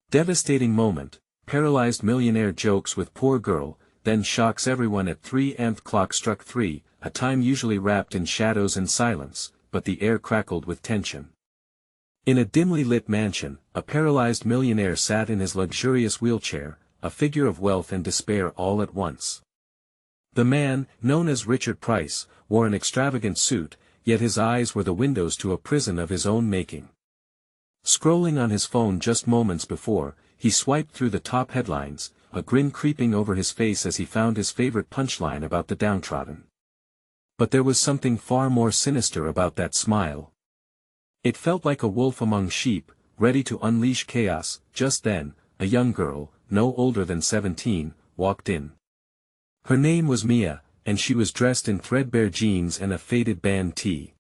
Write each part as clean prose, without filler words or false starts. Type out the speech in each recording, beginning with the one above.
Devastating moment. Paralyzed millionaire jokes with poor girl, then shocks everyone at 3 am. Clock struck 3, a time usually wrapped in shadows and silence, but the air crackled with tension. In a dimly lit mansion, a paralyzed millionaire sat in his luxurious wheelchair, a figure of wealth and despair all at once. The man, known as Richard Price, wore an extravagant suit, yet his eyes were the windows to a prison of his own making. Scrolling on his phone just moments before, he swiped through the top headlines, a grin creeping over his face as he found his favorite punchline about the downtrodden. But there was something far more sinister about that smile. It felt like a wolf among sheep, ready to unleash chaos. Just then, a young girl, no older than 17, walked in. Her name was Mia, and she was dressed in threadbare jeans and a faded band tee.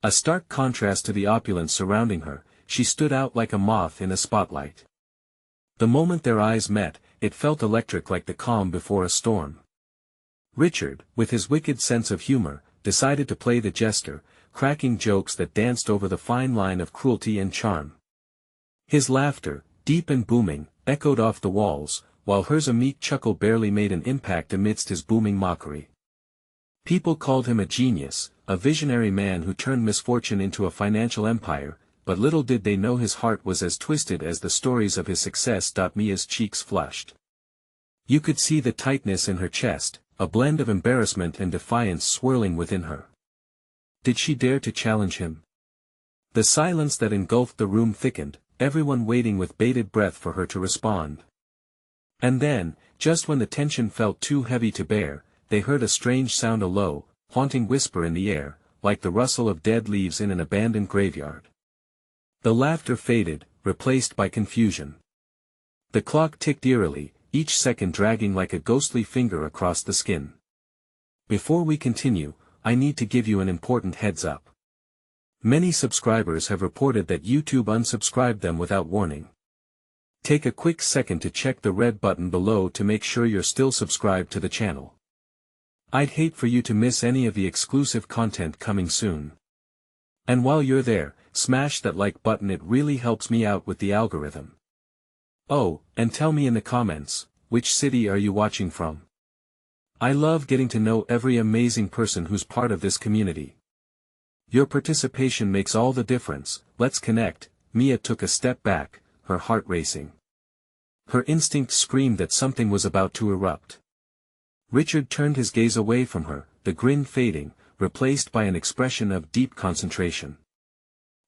A stark contrast to the opulence surrounding her, she stood out like a moth in a spotlight. The moment their eyes met, it felt electric, like the calm before a storm. Richard, with his wicked sense of humor, decided to play the jester, cracking jokes that danced over the fine line of cruelty and charm. His laughter, deep and booming, echoed off the walls, while hers a meek chuckle barely made an impact amidst his booming mockery. People called him a genius, a visionary man who turned misfortune into a financial empire, but little did they know his heart was as twisted as the stories of his success. Mia's cheeks flushed. You could see the tightness in her chest, a blend of embarrassment and defiance swirling within her. Did she dare to challenge him? The silence that engulfed the room thickened, everyone waiting with bated breath for her to respond. And then, just when the tension felt too heavy to bear, they heard a strange sound, a low, haunting whisper in the air, like the rustle of dead leaves in an abandoned graveyard. The laughter faded, replaced by confusion. The clock ticked eerily, each second dragging like a ghostly finger across the skin. Before we continue, I need to give you an important heads up. Many subscribers have reported that YouTube unsubscribed them without warning. Take a quick second to check the red button below to make sure you're still subscribed to the channel. I'd hate for you to miss any of the exclusive content coming soon. And while you're there, smash that like button, it really helps me out with the algorithm. Oh, and tell me in the comments, which city are you watching from? I love getting to know every amazing person who's part of this community. Your participation makes all the difference. Let's connect. Mia took a step back, her heart racing. Her instinct screamed that something was about to erupt. Richard turned his gaze away from her, the grin fading, replaced by an expression of deep concentration.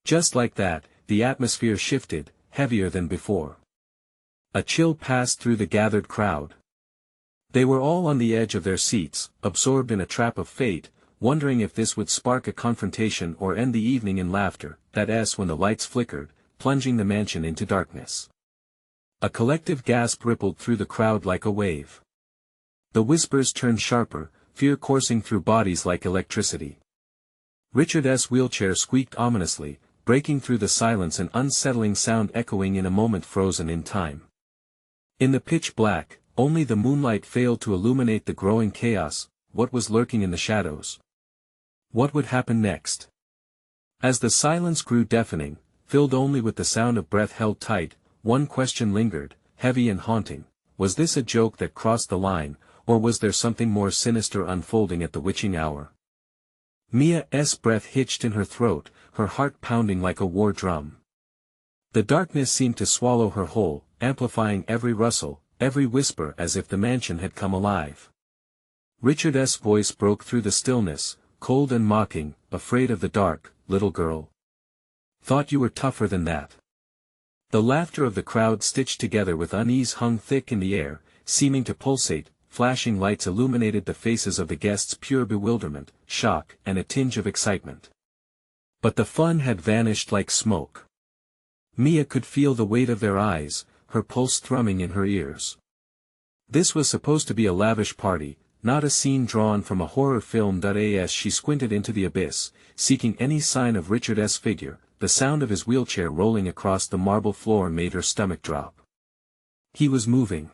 Just like that, the atmosphere shifted, heavier than before. A chill passed through the gathered crowd. They were all on the edge of their seats, absorbed in a trap of fate, wondering if this would spark a confrontation or end the evening in laughter. That's when the lights flickered, plunging the mansion into darkness. A collective gasp rippled through the crowd like a wave. The whispers turned sharper, fear coursing through bodies like electricity. Richard's wheelchair squeaked ominously, breaking through the silence, an unsettling sound echoing in a moment frozen in time. In the pitch black, only the moonlight failed to illuminate the growing chaos. What was lurking in the shadows? What would happen next? As the silence grew deafening, filled only with the sound of breath held tight, one question lingered, heavy and haunting. Was this a joke that crossed the line, or was there something more sinister unfolding at the witching hour? Mia's breath hitched in her throat, her heart pounding like a war drum. The darkness seemed to swallow her whole, amplifying every rustle, every whisper, as if the mansion had come alive. Richard's voice broke through the stillness, cold and mocking. Afraid of the dark, little girl? Thought you were tougher than that. The laughter of the crowd, stitched together with unease, hung thick in the air, seeming to pulsate. Flashing lights illuminated the faces of the guests, pure bewilderment, shock, and a tinge of excitement. But the fun had vanished like smoke. Mia could feel the weight of their eyes, her pulse thrumming in her ears. This was supposed to be a lavish party, not a scene drawn from a horror film. As she squinted into the abyss, seeking any sign of Richard's figure, the sound of his wheelchair rolling across the marble floor made her stomach drop. He was moving.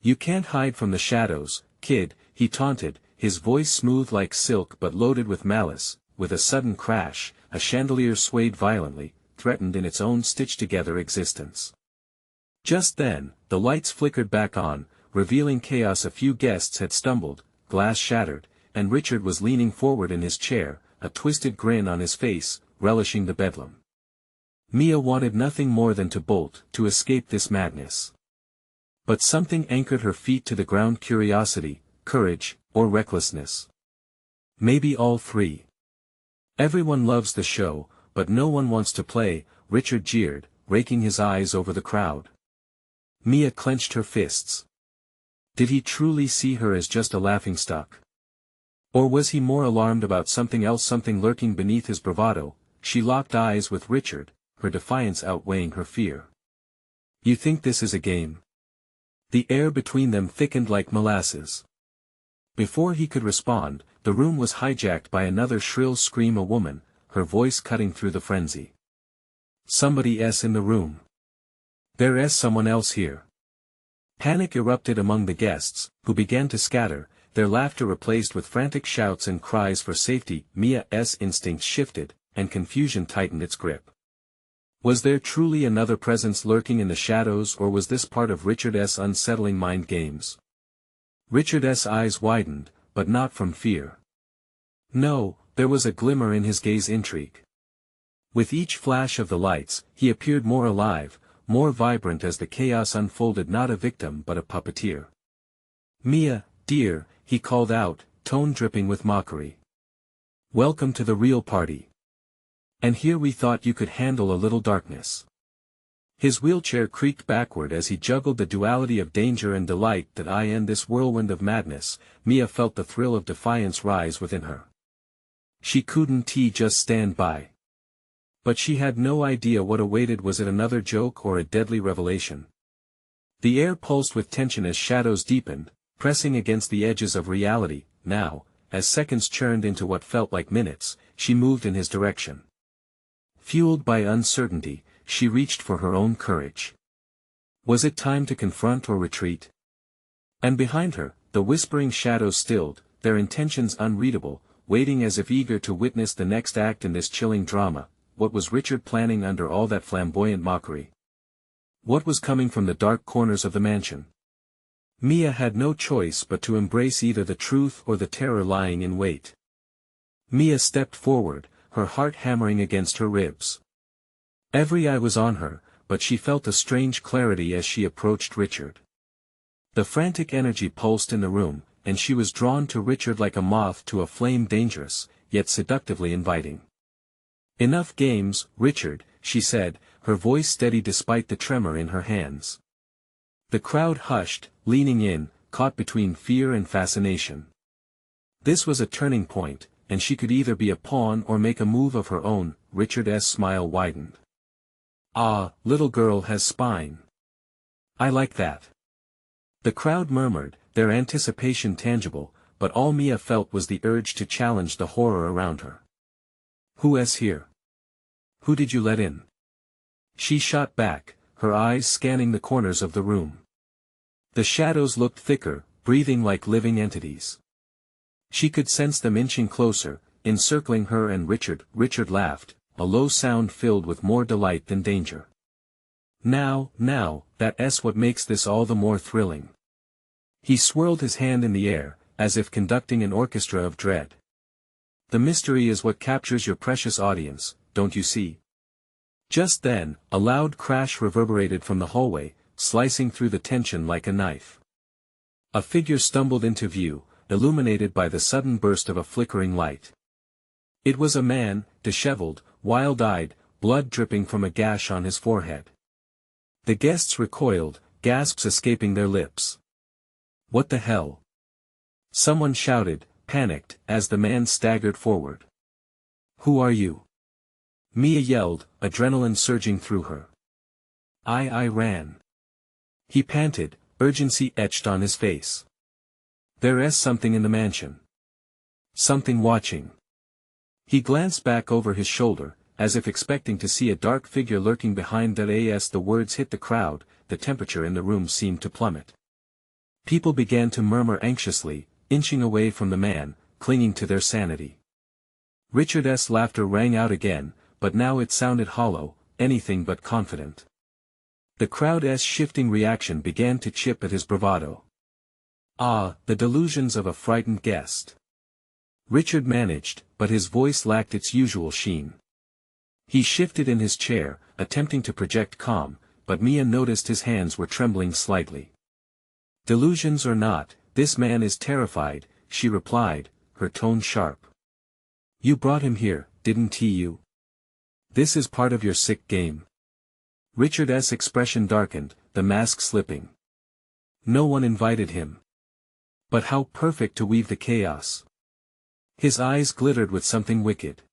You can't hide from the shadows, kid, he taunted, his voice smooth like silk but loaded with malice. With a sudden crash, a chandelier swayed violently, threatened in its own stitched-together existence. Just then, the lights flickered back on, revealing chaos. A few guests had stumbled, glass shattered, and Richard was leaning forward in his chair, a twisted grin on his face, relishing the bedlam. Mia wanted nothing more than to bolt, to escape this madness. But something anchored her feet to the ground: curiosity, courage, or recklessness. Maybe all three. Everyone loves the show, but no one wants to play, Richard jeered, raking his eyes over the crowd. Mia clenched her fists. Did he truly see her as just a laughingstock? Or was he more alarmed about something else, something lurking beneath his bravado? She locked eyes with Richard, her defiance outweighing her fear. You think this is a game? The air between them thickened like molasses. Before he could respond, the room was hijacked by another shrill scream. A woman, her voice cutting through the frenzy. Somebody's in the room. There's someone else here. Panic erupted among the guests, who began to scatter, their laughter replaced with frantic shouts and cries for safety. Mia's instincts shifted, and confusion tightened its grip. Was there truly another presence lurking in the shadows, or was this part of Richard's unsettling mind games? Richard's eyes widened, but not from fear. No, there was a glimmer in his gaze: intrigue. With each flash of the lights, he appeared more alive, more vibrant as the chaos unfolded, not a victim but a puppeteer. Mia, dear, he called out, tone dripping with mockery. Welcome to the real party. And here we thought you could handle a little darkness. His wheelchair creaked backward as he juggled the duality of danger and delight. That I end this whirlwind of madness. Mia felt the thrill of defiance rise within her. She couldn't just stand by. But she had no idea what awaited. Was it another joke or a deadly revelation? The air pulsed with tension as shadows deepened, pressing against the edges of reality. Now, as seconds churned into what felt like minutes, she moved in his direction. Fueled by uncertainty, she reached for her own courage. Was it time to confront or retreat? And behind her, the whispering shadows stilled, their intentions unreadable, waiting as if eager to witness the next act in this chilling drama. What was Richard planning under all that flamboyant mockery? What was coming from the dark corners of the mansion? Mia had no choice but to embrace either the truth or the terror lying in wait. Mia stepped forward, her heart hammering against her ribs. Every eye was on her, but she felt a strange clarity as she approached Richard. The frantic energy pulsed in the room, and she was drawn to Richard like a moth to a flame, dangerous, yet seductively inviting. Enough games, Richard, she said, her voice steady despite the tremor in her hands. The crowd hushed, leaning in, caught between fear and fascination. This was a turning point, and she could either be a pawn or make a move of her own. Richard's smile widened. Ah, little girl has spine. I like that. The crowd murmured, their anticipation tangible, but all Mia felt was the urge to challenge the horror around her. Who's here? Who did you let in? She shot back, her eyes scanning the corners of the room. The shadows looked thicker, breathing like living entities. She could sense them inching closer, encircling her and Richard. Richard laughed, a low sound filled with more delight than danger. Now, that's what makes this all the more thrilling. He swirled his hand in the air, as if conducting an orchestra of dread. The mystery is what captures your precious audience, don't you see? Just then, a loud crash reverberated from the hallway, slicing through the tension like a knife. A figure stumbled into view, illuminated by the sudden burst of a flickering light. It was a man, disheveled, wild-eyed, blood dripping from a gash on his forehead. The guests recoiled, gasps escaping their lips. What the hell? Someone shouted, panicked, as the man staggered forward. Who are you? Mia yelled, adrenaline surging through her. I ran. He panted, urgency etched on his face. There's something in the mansion. Something watching. He glanced back over his shoulder, as if expecting to see a dark figure lurking behind that. As the words hit the crowd, the temperature in the room seemed to plummet. People began to murmur anxiously, inching away from the man, clinging to their sanity. Richard's laughter rang out again, but now it sounded hollow, anything but confident. The crowd's shifting reaction began to chip at his bravado. Ah, the delusions of a frightened guest. Richard managed, but his voice lacked its usual sheen. He shifted in his chair, attempting to project calm, but Mia noticed his hands were trembling slightly. Delusions or not, this man is terrified, she replied, her tone sharp. You brought him here, didn't you? This is part of your sick game. Richard's expression darkened, the mask slipping. No one invited him. But how perfect to weave the chaos. His eyes glittered with something wicked.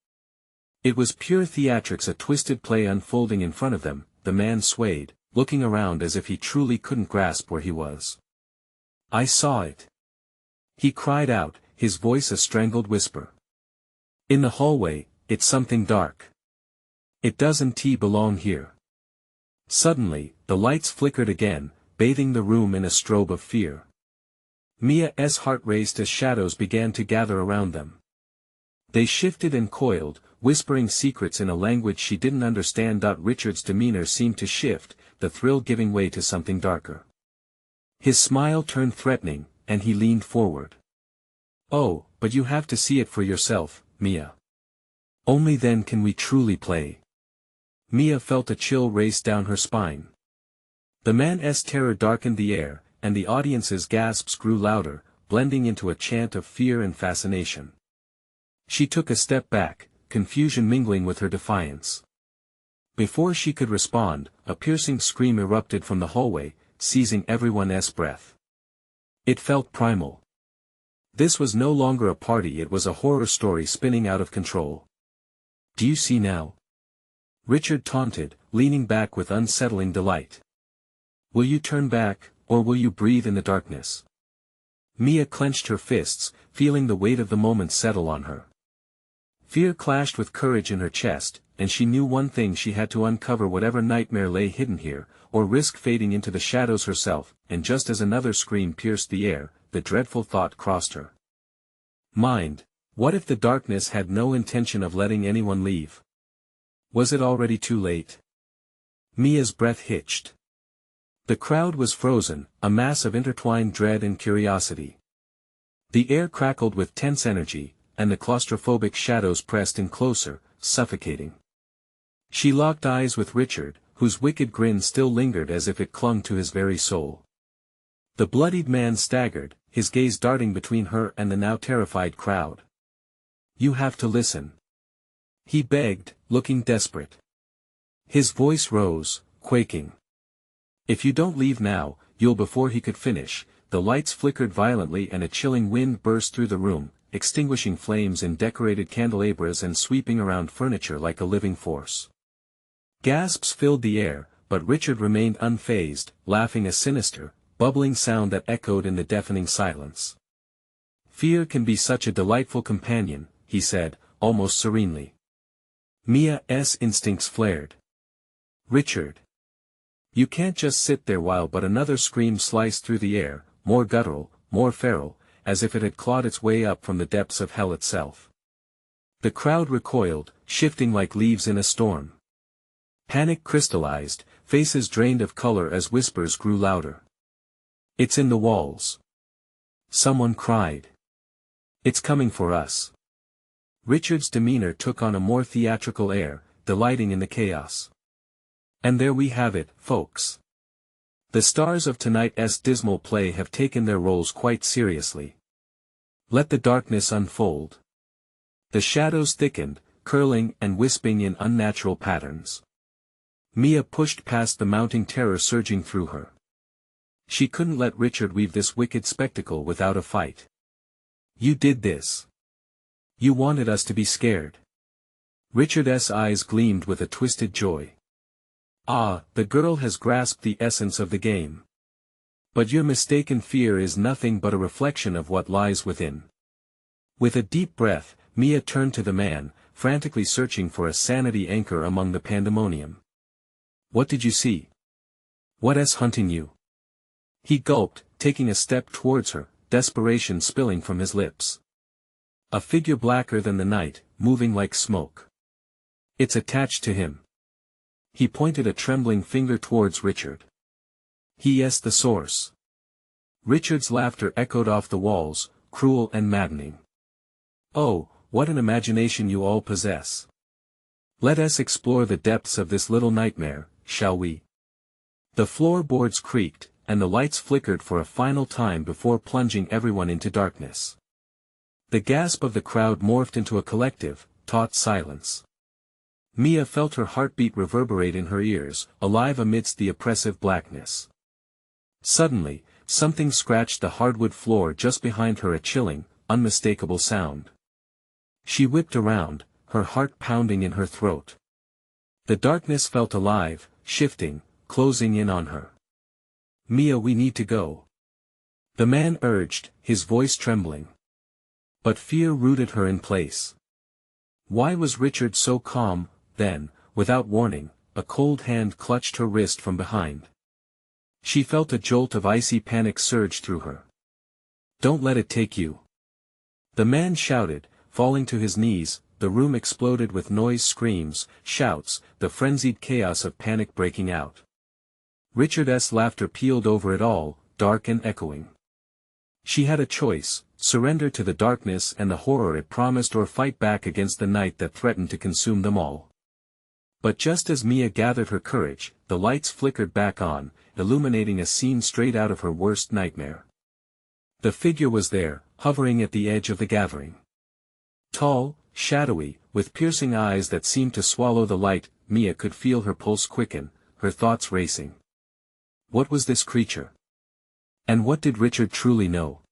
It was pure theatrics, a twisted play unfolding in front of them. The man swayed, looking around as if he truly couldn't grasp where he was. I saw it. He cried out, his voice a strangled whisper. In the hallway, it's something dark. It doesn't belong here. Suddenly, the lights flickered again, bathing the room in a strobe of fear. Mia's heart raced as shadows began to gather around them. They shifted and coiled, whispering secrets in a language she didn't understand. Richard's demeanor seemed to shift, the thrill giving way to something darker. His smile turned threatening, and he leaned forward. Oh, but you have to see it for yourself, Mia. Only then can we truly play. Mia felt a chill race down her spine. The man's terror darkened the air, and the audience's gasps grew louder, blending into a chant of fear and fascination. She took a step back, confusion mingling with her defiance. Before she could respond, a piercing scream erupted from the hallway, seizing everyone's breath. It felt primal. This was no longer a party, it was a horror story spinning out of control. Do you see now? Richard taunted, leaning back with unsettling delight. Will you turn back, or will you breathe in the darkness? Mia clenched her fists, feeling the weight of the moment settle on her. Fear clashed with courage in her chest, and she knew one thing: she had to uncover whatever nightmare lay hidden here, or risk fading into the shadows herself. And just as another scream pierced the air, the dreadful thought crossed her mind: what if the darkness had no intention of letting anyone leave? Was it already too late? Mia's breath hitched. The crowd was frozen, a mass of intertwined dread and curiosity. The air crackled with tense energy, and the claustrophobic shadows pressed in closer, suffocating. She locked eyes with Richard, whose wicked grin still lingered as if it clung to his very soul. The bloodied man staggered, his gaze darting between her and the now terrified crowd. You have to listen. He begged, looking desperate. His voice rose, quaking. If you don't leave now, you'll. Before he could finish, the lights flickered violently and a chilling wind burst through the room, extinguishing flames in decorated candelabras and sweeping around furniture like a living force. Gasps filled the air, but Richard remained unfazed, laughing a sinister, bubbling sound that echoed in the deafening silence. Fear can be such a delightful companion, he said, almost serenely. Mia's instincts flared. Richard. You can't just sit there while. But another scream sliced through the air, more guttural, more feral, as if it had clawed its way up from the depths of hell itself. The crowd recoiled, shifting like leaves in a storm. Panic crystallized, faces drained of color as whispers grew louder. It's in the walls. Someone cried. It's coming for us. Richard's demeanor took on a more theatrical air, delighting in the chaos. And there we have it, folks. The stars of tonight's dismal play have taken their roles quite seriously. Let the darkness unfold. The shadows thickened, curling and wisping in unnatural patterns. Mia pushed past the mounting terror surging through her. She couldn't let Richard weave this wicked spectacle without a fight. You did this. You wanted us to be scared. Richard's eyes gleamed with a twisted joy. Ah, the girl has grasped the essence of the game. But your mistaken fear is nothing but a reflection of what lies within. With a deep breath, Mia turned to the man, frantically searching for a sanity anchor among the pandemonium. What did you see? What's hunting you? He gulped, taking a step towards her, desperation spilling from his lips. A figure blacker than the night, moving like smoke. It's attached to him. He pointed a trembling finger towards Richard. Yes, the source. Richard's laughter echoed off the walls, cruel and maddening. Oh, what an imagination you all possess. Let us explore the depths of this little nightmare, shall we? The floorboards creaked, and the lights flickered for a final time before plunging everyone into darkness. The gasp of the crowd morphed into a collective, taut silence. Mia felt her heartbeat reverberate in her ears, alive amidst the oppressive blackness. Suddenly, something scratched the hardwood floor just behind her, a chilling, unmistakable sound. She whipped around, her heart pounding in her throat. The darkness felt alive, shifting, closing in on her. Mia, we need to go. The man urged, his voice trembling. But fear rooted her in place. Why was Richard so calm? Then, without warning, a cold hand clutched her wrist from behind. She felt a jolt of icy panic surge through her. Don't let it take you. The man shouted, falling to his knees. The room exploded with noise, screams, shouts, the frenzied chaos of panic breaking out. Richard's laughter pealed over it all, dark and echoing. She had a choice: surrender to the darkness and the horror it promised, or fight back against the night that threatened to consume them all. But just as Mia gathered her courage, the lights flickered back on, illuminating a scene straight out of her worst nightmare. The figure was there, hovering at the edge of the gathering. Tall, shadowy, with piercing eyes that seemed to swallow the light. Mia could feel her pulse quicken, her thoughts racing. What was this creature? And what did Richard truly know?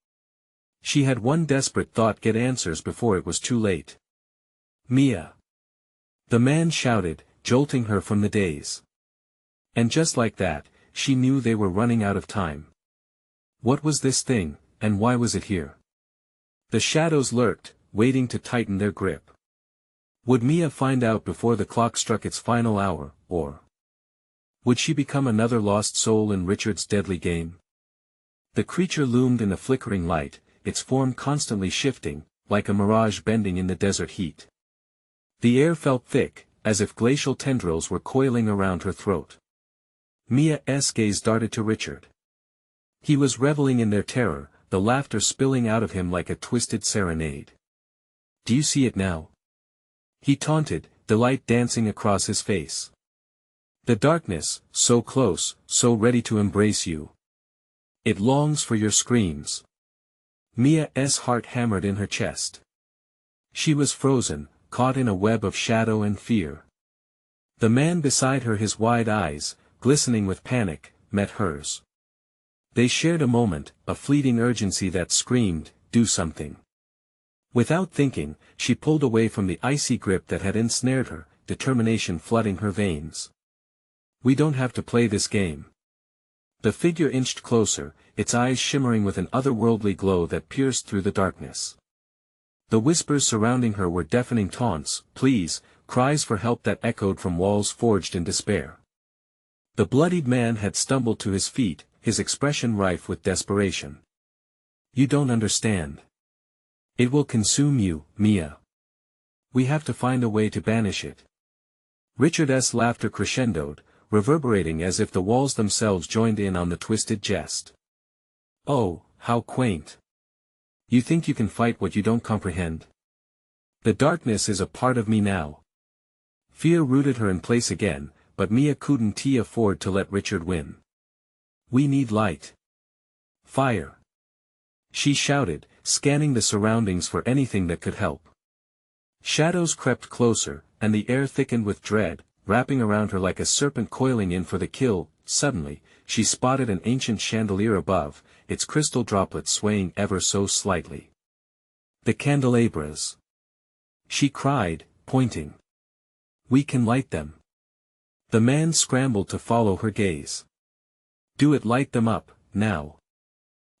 She had one desperate thought: get answers before it was too late. Mia! The man shouted, jolting her from the daze. And just like that, she knew they were running out of time. What was this thing, and why was it here? The shadows lurked, waiting to tighten their grip. Would Mia find out before the clock struck its final hour, or would she become another lost soul in Richard's deadly game? The creature loomed in the flickering light, its form constantly shifting, like a mirage bending in the desert heat. The air felt thick, as if glacial tendrils were coiling around her throat. Mia's gaze darted to Richard. He was reveling in their terror, the laughter spilling out of him like a twisted serenade. Do you see it now? He taunted, delight dancing across his face. The darkness, so close, so ready to embrace you. It longs for your screams. Mia's heart hammered in her chest. She was frozen, caught in a web of shadow and fear. The man beside her, his wide eyes, glistening with panic, met hers. They shared a moment, a fleeting urgency that screamed, do something. Without thinking, she pulled away from the icy grip that had ensnared her, determination flooding her veins. We don't have to play this game. The figure inched closer, its eyes shimmering with an otherworldly glow that pierced through the darkness. The whispers surrounding her were deafening taunts, pleas, cries for help that echoed from walls forged in despair. The bloodied man had stumbled to his feet, his expression rife with desperation. You don't understand. It will consume you, Mia. We have to find a way to banish it. Richard's laughter crescendoed, reverberating as if the walls themselves joined in on the twisted jest. Oh, how quaint. You think you can fight what you don't comprehend? The darkness is a part of me now. Fear rooted her in place again, but Mia couldn't afford to let Richard win. We need light. Fire. She shouted, scanning the surroundings for anything that could help. Shadows crept closer, and the air thickened with dread, wrapping around her like a serpent coiling in for the kill. Suddenly, she spotted an ancient chandelier above, its crystal droplets swaying ever so slightly. The candelabras! She cried, pointing. We can light them. The man scrambled to follow her gaze. Do it, light them up, now.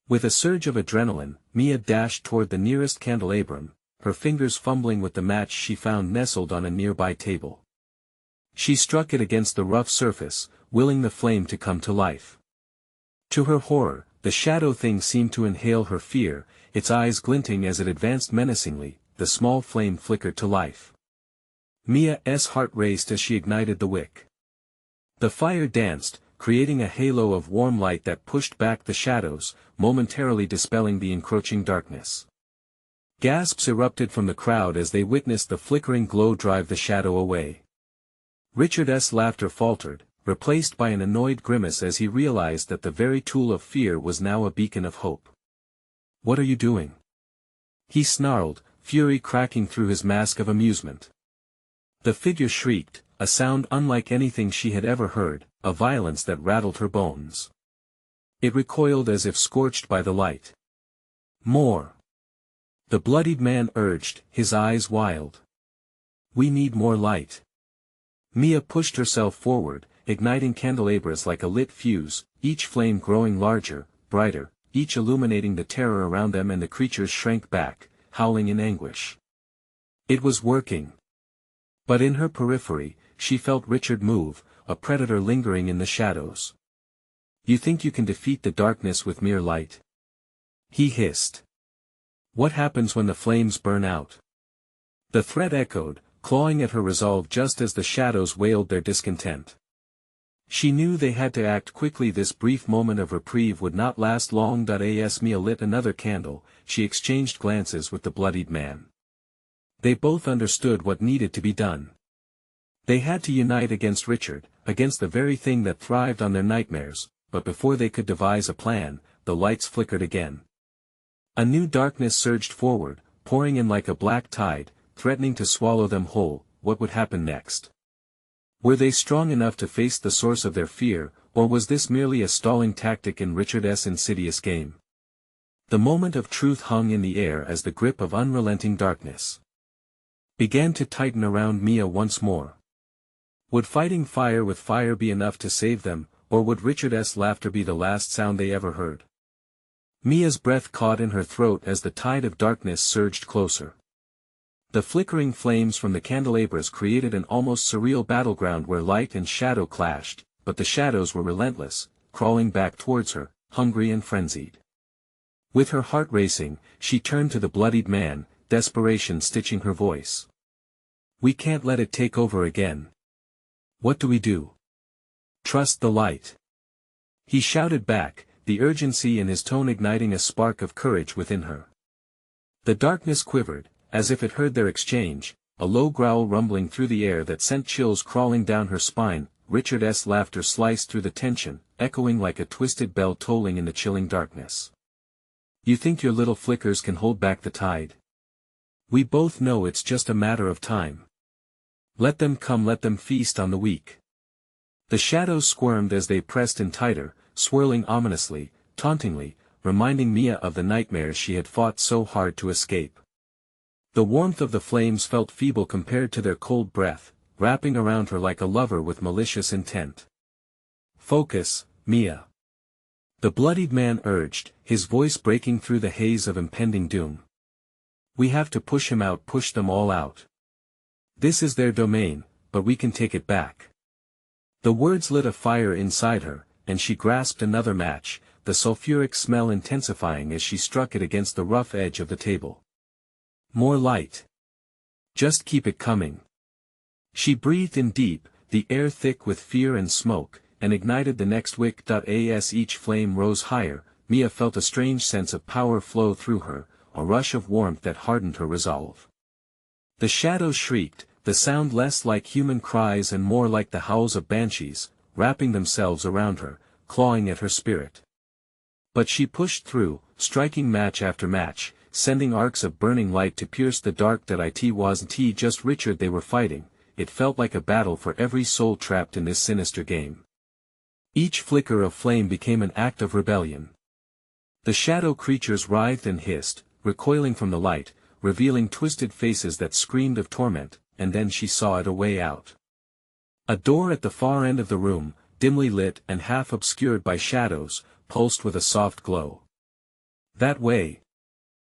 With a surge of adrenaline, Mia dashed toward the nearest candelabrum, her fingers fumbling with the match she found nestled on a nearby table. She struck it against the rough surface, willing the flame to come to life. To her horror, the shadow thing seemed to inhale her fear, its eyes glinting as it advanced menacingly. The small flame flickered to life. Mia's heart raced as she ignited the wick. The fire danced, creating a halo of warm light that pushed back the shadows, momentarily dispelling the encroaching darkness. Gasps erupted from the crowd as they witnessed the flickering glow drive the shadow away. Richard's laughter faltered, replaced by an annoyed grimace as he realized that the very tool of fear was now a beacon of hope. "What are you doing?" he snarled, fury cracking through his mask of amusement. The figure shrieked, a sound unlike anything she had ever heard, a violence that rattled her bones. It recoiled as if scorched by the light. "More!" the bloodied man urged, his eyes wild. "We need more light." Mia pushed herself forward, igniting candelabras like a lit fuse, each flame growing larger, brighter, each illuminating the terror around them, and the creatures shrank back, howling in anguish. It was working. But in her periphery, she felt Richard move, a predator lingering in the shadows. "You think you can defeat the darkness with mere light?" he hissed. "What happens when the flames burn out?" The threat echoed, clawing at her resolve just as the shadows wailed their discontent. She knew they had to act quickly. This brief moment of reprieve would not last long. As Mia lit another candle, she exchanged glances with the bloodied man. They both understood what needed to be done. They had to unite against Richard, against the very thing that thrived on their nightmares, but before they could devise a plan, the lights flickered again. A new darkness surged forward, pouring in like a black tide, threatening to swallow them whole. What would happen next? Were they strong enough to face the source of their fear, or was this merely a stalling tactic in Richard's insidious game? The moment of truth hung in the air as the grip of unrelenting darkness began to tighten around Mia once more. Would fighting fire with fire be enough to save them, or would Richard's laughter be the last sound they ever heard? Mia's breath caught in her throat as the tide of darkness surged closer. The flickering flames from the candelabras created an almost surreal battleground where light and shadow clashed, but the shadows were relentless, crawling back towards her, hungry and frenzied. With her heart racing, she turned to the bloodied man, desperation stitching her voice. "We can't let it take over again. What do we do?" "Trust the light," he shouted back, the urgency in his tone igniting a spark of courage within her. The darkness quivered, as if it heard their exchange, a low growl rumbling through the air that sent chills crawling down her spine. Richard's laughter sliced through the tension, echoing like a twisted bell tolling in the chilling darkness. "You think your little flickers can hold back the tide? We both know it's just a matter of time. Let them come, let them feast on the weak." The shadows squirmed as they pressed in tighter, swirling ominously, tauntingly, reminding Mia of the nightmares she had fought so hard to escape. The warmth of the flames felt feeble compared to their cold breath, wrapping around her like a lover with malicious intent. "Focus, Mia," the bloodied man urged, his voice breaking through the haze of impending doom. "We have to push him out, push them all out. This is their domain, but we can take it back." The words lit a fire inside her, and she grasped another match, the sulfuric smell intensifying as she struck it against the rough edge of the table. "More light. Just keep it coming." She breathed in deep, the air thick with fear and smoke, and ignited the next wick. As each flame rose higher, Mia felt a strange sense of power flow through her, a rush of warmth that hardened her resolve. The shadows shrieked, the sound less like human cries and more like the howls of banshees, wrapping themselves around her, clawing at her spirit. But she pushed through, striking match after match, sending arcs of burning light to pierce the dark. It wasn't just Richard they were fighting, it felt like a battle for every soul trapped in this sinister game. Each flicker of flame became an act of rebellion. The shadow creatures writhed and hissed, recoiling from the light, revealing twisted faces that screamed of torment, and then she saw it, a way out. A door at the far end of the room, dimly lit and half obscured by shadows, pulsed with a soft glow. "That way!"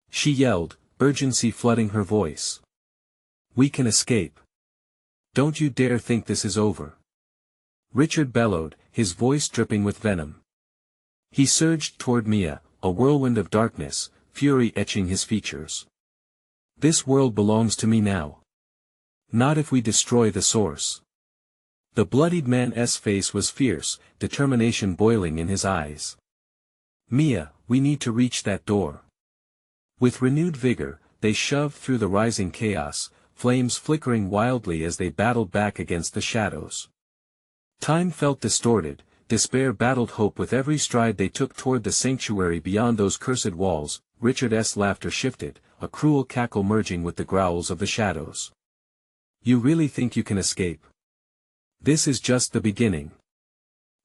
she yelled, urgency flooding her voice. "We can escape. Don't you dare think this is over." Richard bellowed, his voice dripping with venom. He surged toward Mia, a whirlwind of darkness, fury etching his features. "This world belongs to me now. Not if we destroy the source." The bloodied man's face was fierce, determination boiling in his eyes. "Mia, we need to reach that door." With renewed vigor, they shoved through the rising chaos, flames flickering wildly as they battled back against the shadows. Time felt distorted, despair battled hope with every stride they took toward the sanctuary beyond those cursed walls. Richard's laughter shifted, a cruel cackle merging with the growls of the shadows. "You really think you can escape? This is just the beginning."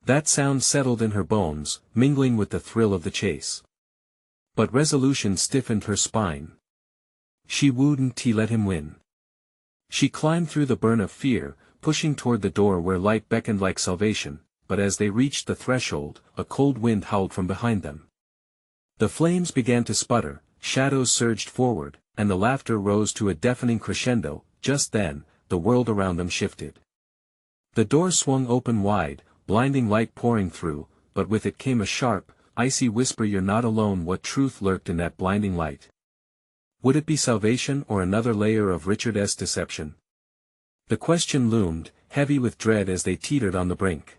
That sound settled in her bones, mingling with the thrill of the chase. But resolution stiffened her spine. She wouldn't let him win. She climbed through the burn of fear, pushing toward the door where light beckoned like salvation, but as they reached the threshold, a cold wind howled from behind them. The flames began to sputter, shadows surged forward, and the laughter rose to a deafening crescendo. Just then, the world around them shifted. The door swung open wide, blinding light pouring through, but with it came a sharp, icy whisper. "You're not alone." What truth lurked in that blinding light? Would it be salvation or another layer of Richard's deception? The question loomed, heavy with dread as they teetered on the brink.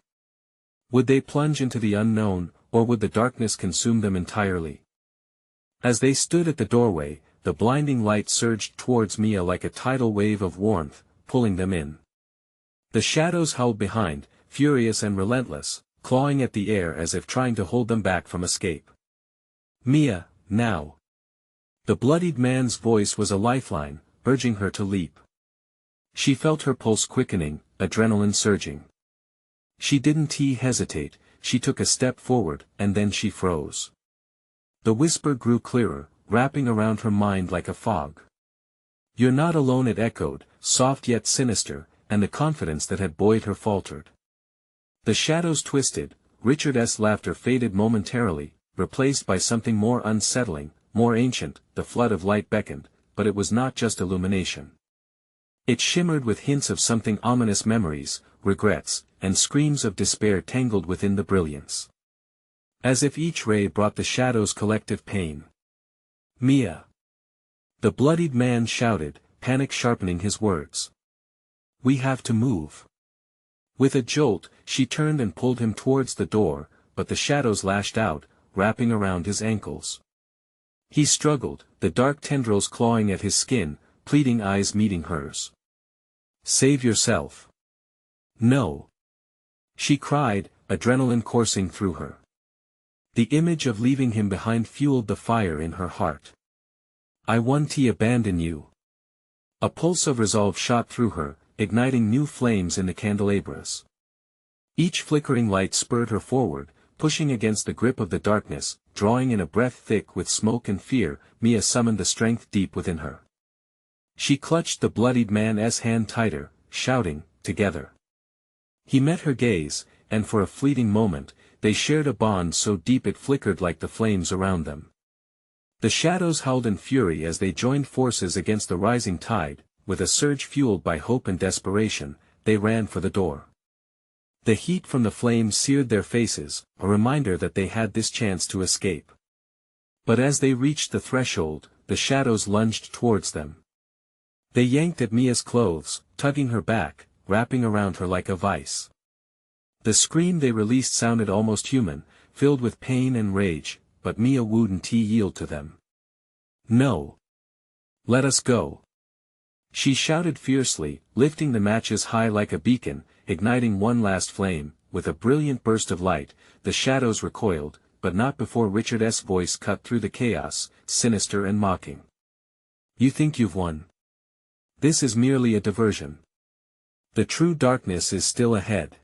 Would they plunge into the unknown, or would the darkness consume them entirely? As they stood at the doorway, the blinding light surged towards Mia like a tidal wave of warmth, pulling them in. The shadows howled behind, furious and relentless, clawing at the air as if trying to hold them back from escape. "Mia, now!" The bloodied man's voice was a lifeline, urging her to leap. She felt her pulse quickening, adrenaline surging. She didn't hesitate, she took a step forward, and then she froze. The whisper grew clearer, wrapping around her mind like a fog. "You're not alone," it echoed, soft yet sinister, and the confidence that had buoyed her faltered. The shadows twisted, Richard's laughter faded momentarily, replaced by something more unsettling, more ancient. The flood of light beckoned, but it was not just illumination. It shimmered with hints of something ominous, memories, regrets, and screams of despair tangled within the brilliance. As if each ray brought the shadows' collective pain. "Mia!" The bloodied man shouted, panic sharpening his words. "We have to move." With a jolt, she turned and pulled him towards the door, but the shadows lashed out, wrapping around his ankles. He struggled, the dark tendrils clawing at his skin, pleading eyes meeting hers. "Save yourself." "No!" she cried, adrenaline coursing through her. The image of leaving him behind fueled the fire in her heart. "I won't abandon you." A pulse of resolve shot through her, igniting new flames in the candelabras. Each flickering light spurred her forward, pushing against the grip of the darkness, drawing in a breath thick with smoke and fear. Mia summoned the strength deep within her. She clutched the bloodied man's hand tighter, shouting, "Together." He met her gaze, and for a fleeting moment, they shared a bond so deep it flickered like the flames around them. The shadows howled in fury as they joined forces against the rising tide. With a surge fueled by hope and desperation, they ran for the door. The heat from the flames seared their faces, a reminder that they had this chance to escape. But as they reached the threshold, the shadows lunged towards them. They yanked at Mia's clothes, tugging her back, wrapping around her like a vice. The scream they released sounded almost human, filled with pain and rage, but Mia wouldn't yield to them. "No. Let us go." She shouted fiercely, lifting the matches high like a beacon, igniting one last flame. With a brilliant burst of light, the shadows recoiled, but not before Richard's voice cut through the chaos, sinister and mocking. "You think you've won? This is merely a diversion. The true darkness is still ahead."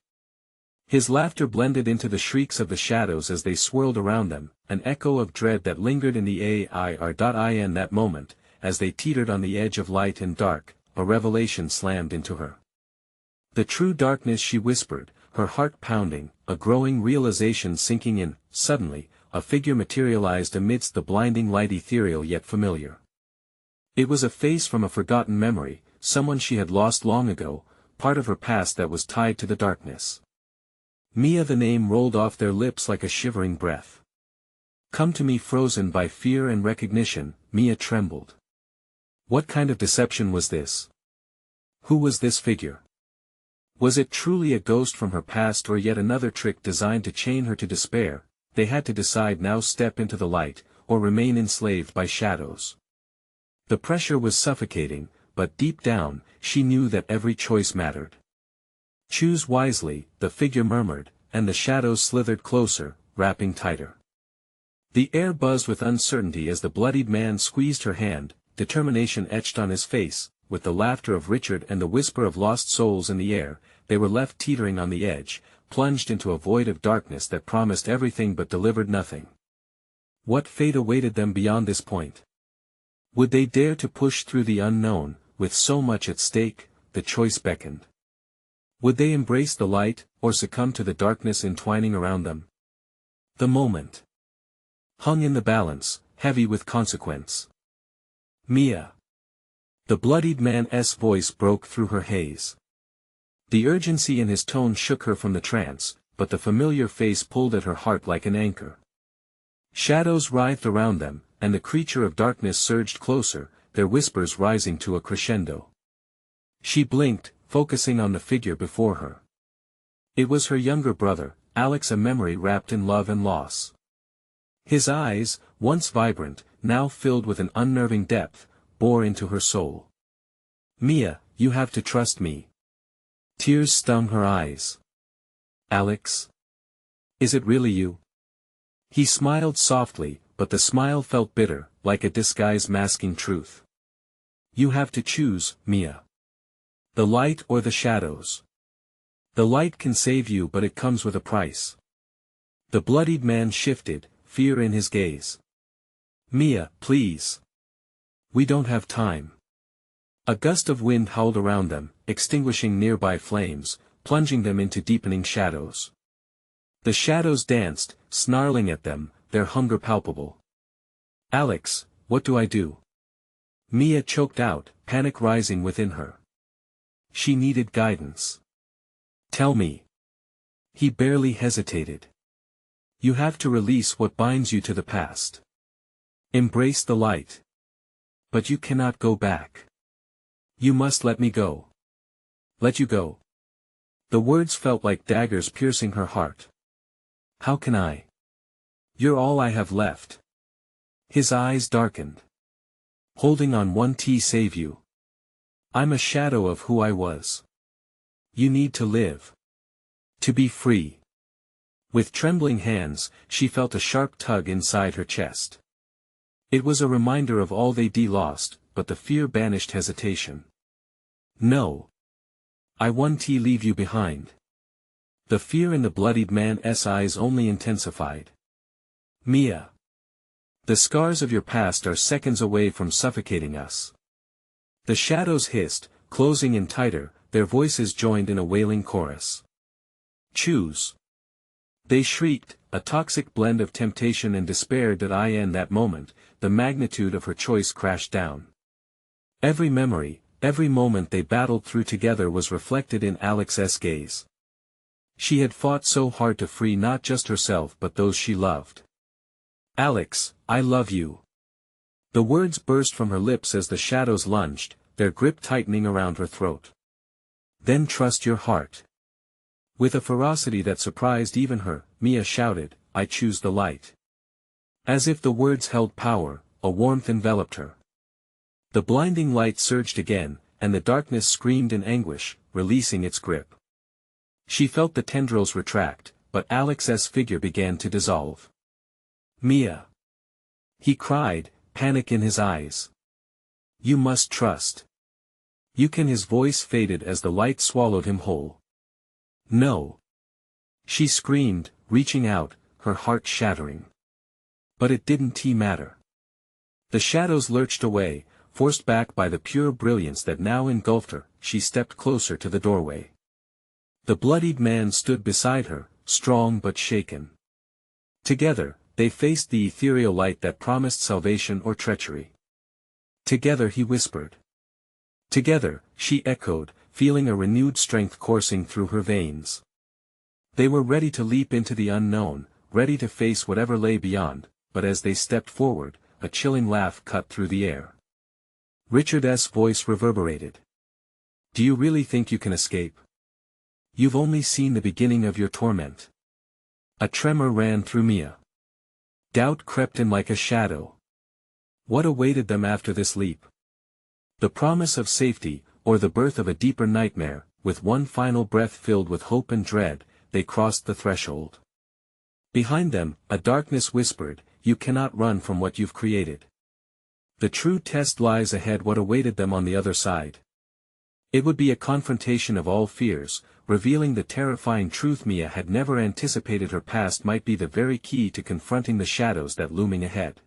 His laughter blended into the shrieks of the shadows as they swirled around them, an echo of dread that lingered in the air. In that moment, as they teetered on the edge of light and dark, a revelation slammed into her. "The true darkness," she whispered, her heart pounding, a growing realization sinking in. Suddenly, a figure materialized amidst the blinding light, ethereal yet familiar. It was a face from a forgotten memory, someone she had lost long ago, part of her past that was tied to the darkness. "Mia." The name rolled off their lips like a shivering breath. "Come to me." Frozen by fear and recognition, Mia trembled. What kind of deception was this? Who was this figure? Was it truly a ghost from her past or yet another trick designed to chain her to despair? They had to decide now: step into the light, or remain enslaved by shadows. The pressure was suffocating, but deep down, she knew that every choice mattered. Choose wisely, the figure murmured, and the shadows slithered closer, wrapping tighter. The air buzzed with uncertainty as the bloodied man squeezed her hand, determination etched on his face. With the laughter of Richard and the whisper of lost souls in the air, they were left teetering on the edge, plunged into a void of darkness that promised everything but delivered nothing. What fate awaited them beyond this point? Would they dare to push through the unknown? With so much at stake, the choice beckoned. Would they embrace the light, or succumb to the darkness entwining around them? The moment hung in the balance, heavy with consequence. Mia. The bloodied man's voice broke through her haze. The urgency in his tone shook her from the trance, but the familiar face pulled at her heart like an anchor. Shadows writhed around them, and the creature of darkness surged closer, their whispers rising to a crescendo. She blinked, focusing on the figure before her. It was her younger brother, Alex, a memory wrapped in love and loss. His eyes, once vibrant, now filled with an unnerving depth, bore into her soul. Mia, you have to trust me. Tears stung her eyes. Alex? Is it really you? He smiled softly, but the smile felt bitter, like a disguise masking truth. You have to choose, Mia. The light or the shadows. The light can save you, but it comes with a price. The bloodied man shifted, fear in his gaze. Mia, please. We don't have time. A gust of wind howled around them, extinguishing nearby flames, plunging them into deepening shadows. The shadows danced, snarling at them, their hunger palpable. Alex, what do I do? Mia choked out, panic rising within her. She needed guidance. Tell me. He barely hesitated. You have to release what binds you to the past. Embrace the light. But you cannot go back. You must let me go. Let you go. The words felt like daggers piercing her heart. How can I? You're all I have left. His eyes darkened. Holding on one to save you. I'm a shadow of who I was. You need to live. To be free. With trembling hands, she felt a sharp tug inside her chest. It was a reminder of all they'd lost, but the fear banished hesitation. No. I want to leave you behind. The fear in the bloodied man's eyes only intensified. Mia. The scars of your past are seconds away from suffocating us. The shadows hissed, closing in tighter, their voices joined in a wailing chorus. Choose. They shrieked, a toxic blend of temptation and despair. In that moment, the magnitude of her choice crashed down. Every memory, every moment they battled through together was reflected in Alex's gaze. She had fought so hard to free not just herself but those she loved. Alex, I love you. The words burst from her lips as the shadows lunged, their grip tightening around her throat. Then trust your heart. With a ferocity that surprised even her, Mia shouted, I choose the light. As if the words held power, a warmth enveloped her. The blinding light surged again, and the darkness screamed in anguish, releasing its grip. She felt the tendrils retract, but Alex's figure began to dissolve. Mia. He cried, panic in his eyes. You must trust. You can. His voice faded as the light swallowed him whole. No. She screamed, reaching out, her heart shattering. But it didn't matter. The shadows lurched away, forced back by the pure brilliance that now engulfed her. She stepped closer to the doorway. The bloodied man stood beside her, strong but shaken. Together, they faced the ethereal light that promised salvation or treachery. Together, he whispered. Together, she echoed, feeling a renewed strength coursing through her veins. They were ready to leap into the unknown, ready to face whatever lay beyond, but as they stepped forward, a chilling laugh cut through the air. Richard's voice reverberated. Do you really think you can escape? You've only seen the beginning of your torment. A tremor ran through Mia. Doubt crept in like a shadow. What awaited them after this leap? The promise of safety, or the birth of a deeper nightmare? With one final breath filled with hope and dread, they crossed the threshold. Behind them, a darkness whispered, "You cannot run from what you've created." The true test lies ahead. What awaited them on the other side? It would be a confrontation of all fears, revealing the terrifying truth. Mia had never anticipated her past might be the very key to confronting the shadows that looming ahead.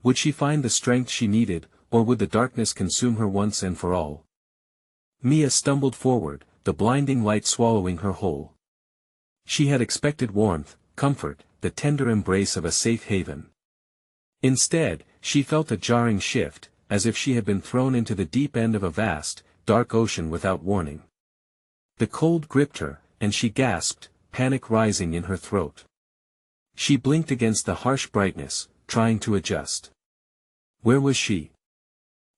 Would she find the strength she needed, or would the darkness consume her once and for all? Mia stumbled forward, the blinding light swallowing her whole. She had expected warmth, comfort, the tender embrace of a safe haven. Instead, she felt a jarring shift, as if she had been thrown into the deep end of a vast, dark ocean without warning. The cold gripped her, and she gasped, panic rising in her throat. She blinked against the harsh brightness, trying to adjust. Where was she?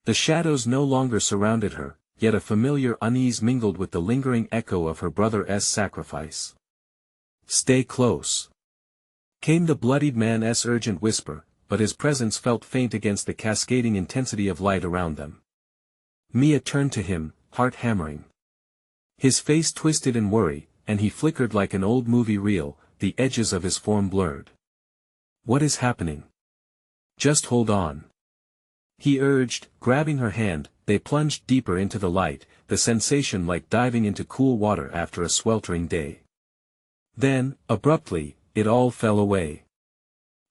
The shadows no longer surrounded her, yet a familiar unease mingled with the lingering echo of her brother's sacrifice. "Stay close," came the bloodied man's urgent whisper, but his presence felt faint against the cascading intensity of light around them. Mia turned to him, heart hammering. His face twisted in worry, and he flickered like an old movie reel, the edges of his form blurred. "What is happening? Just hold on," he urged, grabbing her hand. They plunged deeper into the light, the sensation like diving into cool water after a sweltering day. Then, abruptly, it all fell away.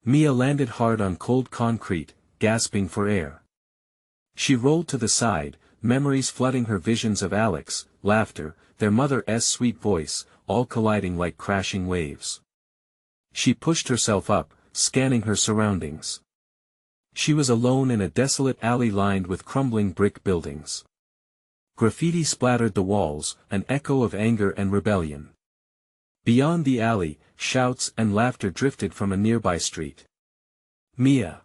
Mia landed hard on cold concrete, gasping for air. She rolled to the side, memories flooding her, visions of Alex, laughter, their mother's sweet voice, all colliding like crashing waves. She pushed herself up, scanning her surroundings. She was alone in a desolate alley lined with crumbling brick buildings. Graffiti splattered the walls, an echo of anger and rebellion. Beyond the alley, shouts and laughter drifted from a nearby street. "Mia!"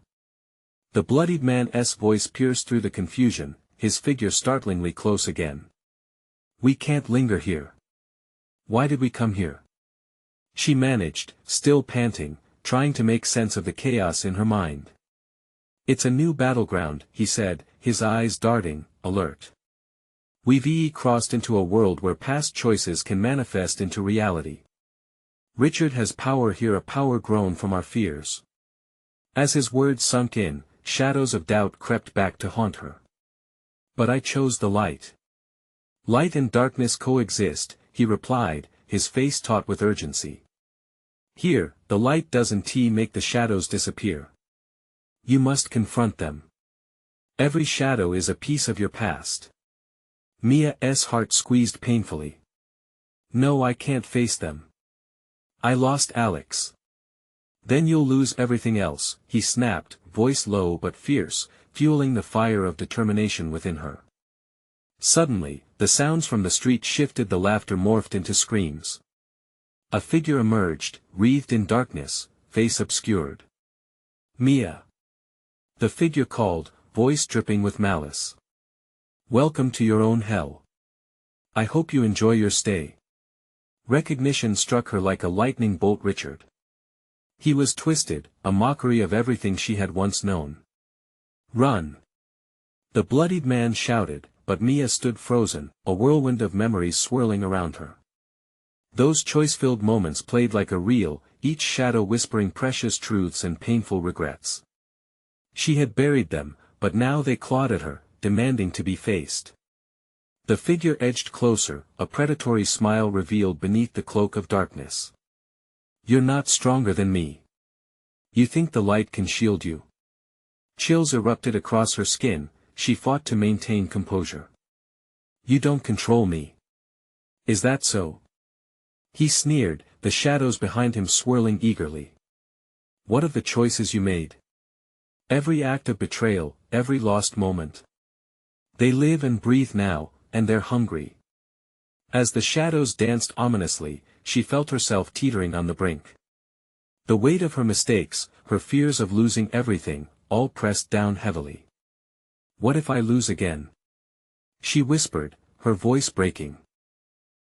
The bloodied man's voice pierced through the confusion, his figure startlingly close again. "We can't linger here. Why did we come here?" She managed, still panting, trying to make sense of the chaos in her mind. "It's a new battleground," he said, his eyes darting, alert. "We've crossed into a world where past choices can manifest into reality. Richard has power here, a power grown from our fears." As his words sunk in, shadows of doubt crept back to haunt her. "But I chose the light." "Light and darkness coexist," he replied, his face taut with urgency. "Here, the light doesn't make the shadows disappear. You must confront them. Every shadow is a piece of your past." Mia's heart squeezed painfully. "No, I can't face them. I lost Alex." "Then you'll lose everything else," he snapped, voice low but fierce, fueling the fire of determination within her. Suddenly, the sounds from the street shifted, the laughter morphed into screams. A figure emerged, wreathed in darkness, face obscured. "Mia!" The figure called, voice dripping with malice. "Welcome to your own hell. I hope you enjoy your stay." Recognition struck her like a lightning bolt. Richard. He was twisted, a mockery of everything she had once known. "Run!" the bloodied man shouted, but Mia stood frozen, a whirlwind of memories swirling around her. Those choice-filled moments played like a reel, each shadow whispering precious truths and painful regrets. She had buried them, but now they clawed at her, demanding to be faced. The figure edged closer, a predatory smile revealed beneath the cloak of darkness. "You're not stronger than me. You think the light can shield you?" Chills erupted across her skin, she fought to maintain composure. "You don't control me. Is that so?" He sneered, the shadows behind him swirling eagerly. "What of the choices you made? Every act of betrayal, every lost moment. They live and breathe now, and they're hungry." As the shadows danced ominously, she felt herself teetering on the brink. The weight of her mistakes, her fears of losing everything, all pressed down heavily. "What if I lose again?" she whispered, her voice breaking.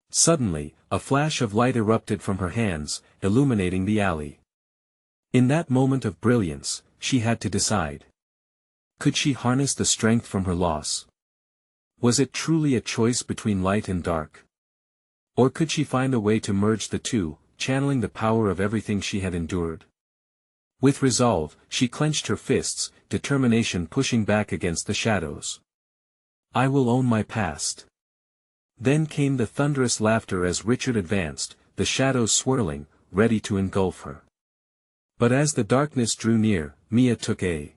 Suddenly, a flash of light erupted from her hands, illuminating the alley. In that moment of brilliance, she had to decide. Could she harness the strength from her loss? Was it truly a choice between light and dark? Or could she find a way to merge the two, channeling the power of everything she had endured? With resolve, she clenched her fists, determination pushing back against the shadows. I will own my past. Then came the thunderous laughter as Richard advanced, the shadows swirling, ready to engulf her. But as the darkness drew near, Mia took a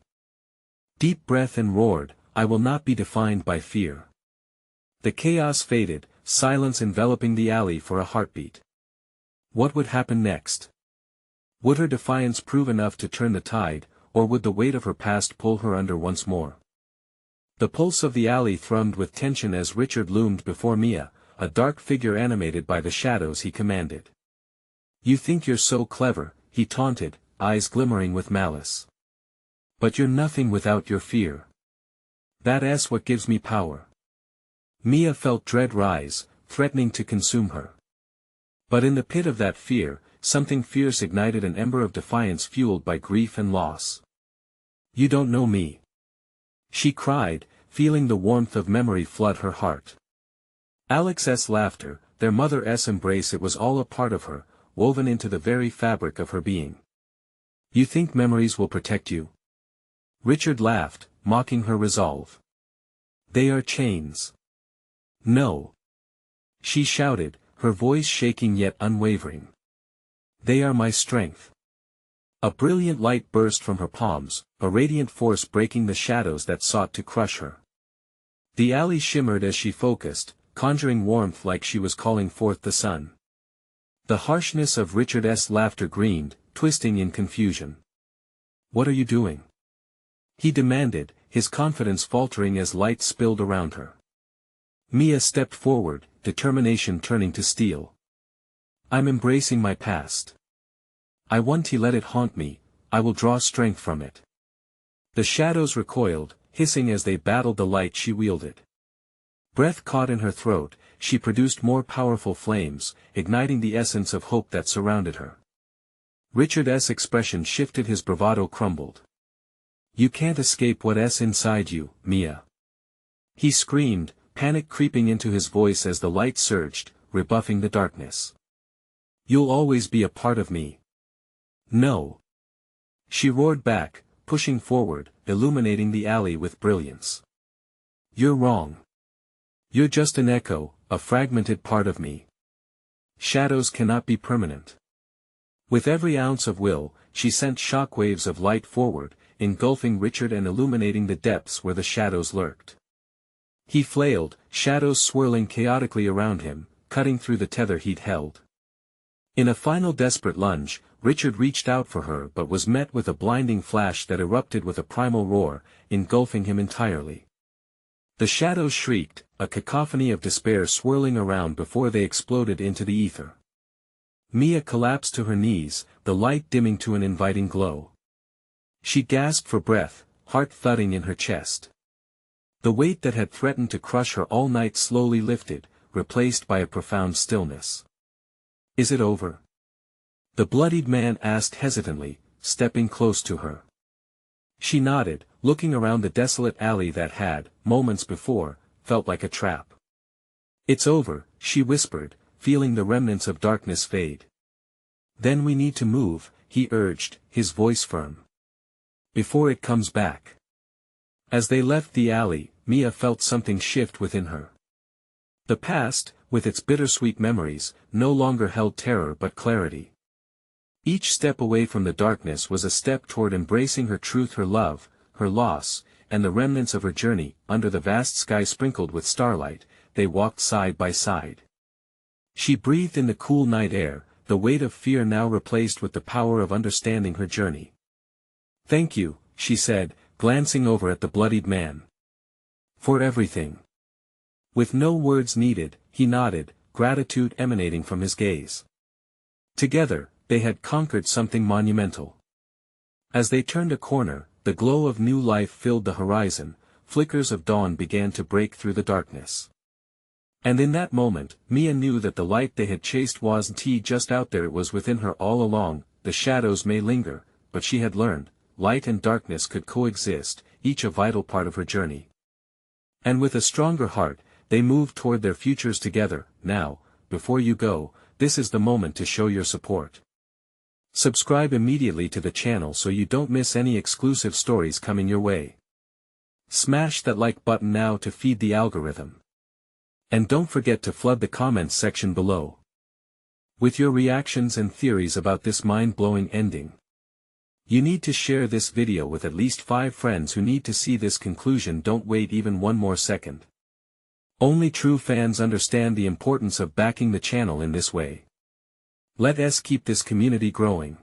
deep breath and roared, I will not be defined by fear. The chaos faded, silence enveloping the alley for a heartbeat. What would happen next? Would her defiance prove enough to turn the tide, or would the weight of her past pull her under once more? The pulse of the alley thrummed with tension as Richard loomed before Mia, a dark figure animated by the shadows he commanded. You think you're so clever, he taunted, eyes glimmering with malice. But you're nothing without your fear. That's what gives me power. Mia felt dread rise, threatening to consume her. But in the pit of that fear, something fierce ignited an ember of defiance fueled by grief and loss. You don't know me. She cried, feeling the warmth of memory flood her heart. Alex's laughter, their mother's embrace, it was all a part of her, woven into the very fabric of her being. You think memories will protect you? Richard laughed, mocking her resolve. They are chains. No. She shouted, her voice shaking yet unwavering. They are my strength. A brilliant light burst from her palms, a radiant force breaking the shadows that sought to crush her. The alley shimmered as she focused, conjuring warmth like she was calling forth the sun. The harshness of Richard's laughter gleamed, twisting in confusion. What are you doing? He demanded, his confidence faltering as light spilled around her. Mia stepped forward, determination turning to steel. I'm embracing my past. I won't let it haunt me, I will draw strength from it. The shadows recoiled, hissing as they battled the light she wielded. Breath caught in her throat, she produced more powerful flames, igniting the essence of hope that surrounded her. Richard's expression shifted, his bravado crumbled. You can't escape what's inside you, Mia. He screamed, panic creeping into his voice as the light surged, rebuffing the darkness. You'll always be a part of me. No. She roared back, pushing forward, illuminating the alley with brilliance. You're wrong. You're just an echo, a fragmented part of me. Shadows cannot be permanent. With every ounce of will, she sent shockwaves of light forward, engulfing Richard and illuminating the depths where the shadows lurked. He flailed, shadows swirling chaotically around him, cutting through the tether he'd held. In a final desperate lunge, Richard reached out for her but was met with a blinding flash that erupted with a primal roar, engulfing him entirely. The shadows shrieked, a cacophony of despair swirling around before they exploded into the ether. Mia collapsed to her knees, the light dimming to an inviting glow. She gasped for breath, heart thudding in her chest. The weight that had threatened to crush her all night slowly lifted, replaced by a profound stillness. Is it over? The bloodied man asked hesitantly, stepping close to her. She nodded, looking around the desolate alley that had, moments before, felt like a trap. It's over, she whispered, feeling the remnants of darkness fade. Then we need to move, he urged, his voice firm. Before it comes back. As they left the alley, Mia felt something shift within her. The past, with its bittersweet memories, no longer held terror but clarity. Each step away from the darkness was a step toward embracing her truth, her love, her loss, and the remnants of her journey. Under the vast sky sprinkled with starlight, they walked side by side. She breathed in the cool night air, the weight of fear now replaced with the power of understanding her journey. Thank you, she said, glancing over at the bloodied man. For everything. With no words needed, he nodded, gratitude emanating from his gaze. Together, they had conquered something monumental. As they turned a corner, the glow of new life filled the horizon, flickers of dawn began to break through the darkness. And in that moment, Mia knew that the light they had chased wasn't just out there, it was within her all along. The shadows may linger, but she had learned, light and darkness could coexist, each a vital part of her journey. And with a stronger heart, they moved toward their futures together. Now, before you go, this is the moment to show your support. Subscribe immediately to the channel so you don't miss any exclusive stories coming your way. Smash that like button now to feed the algorithm. And don't forget to flood the comments section below with your reactions and theories about this mind-blowing ending. You need to share this video with at least 5 friends who need to see this conclusion. Don't wait even one more second. Only true fans understand the importance of backing the channel in this way. Let us keep this community growing.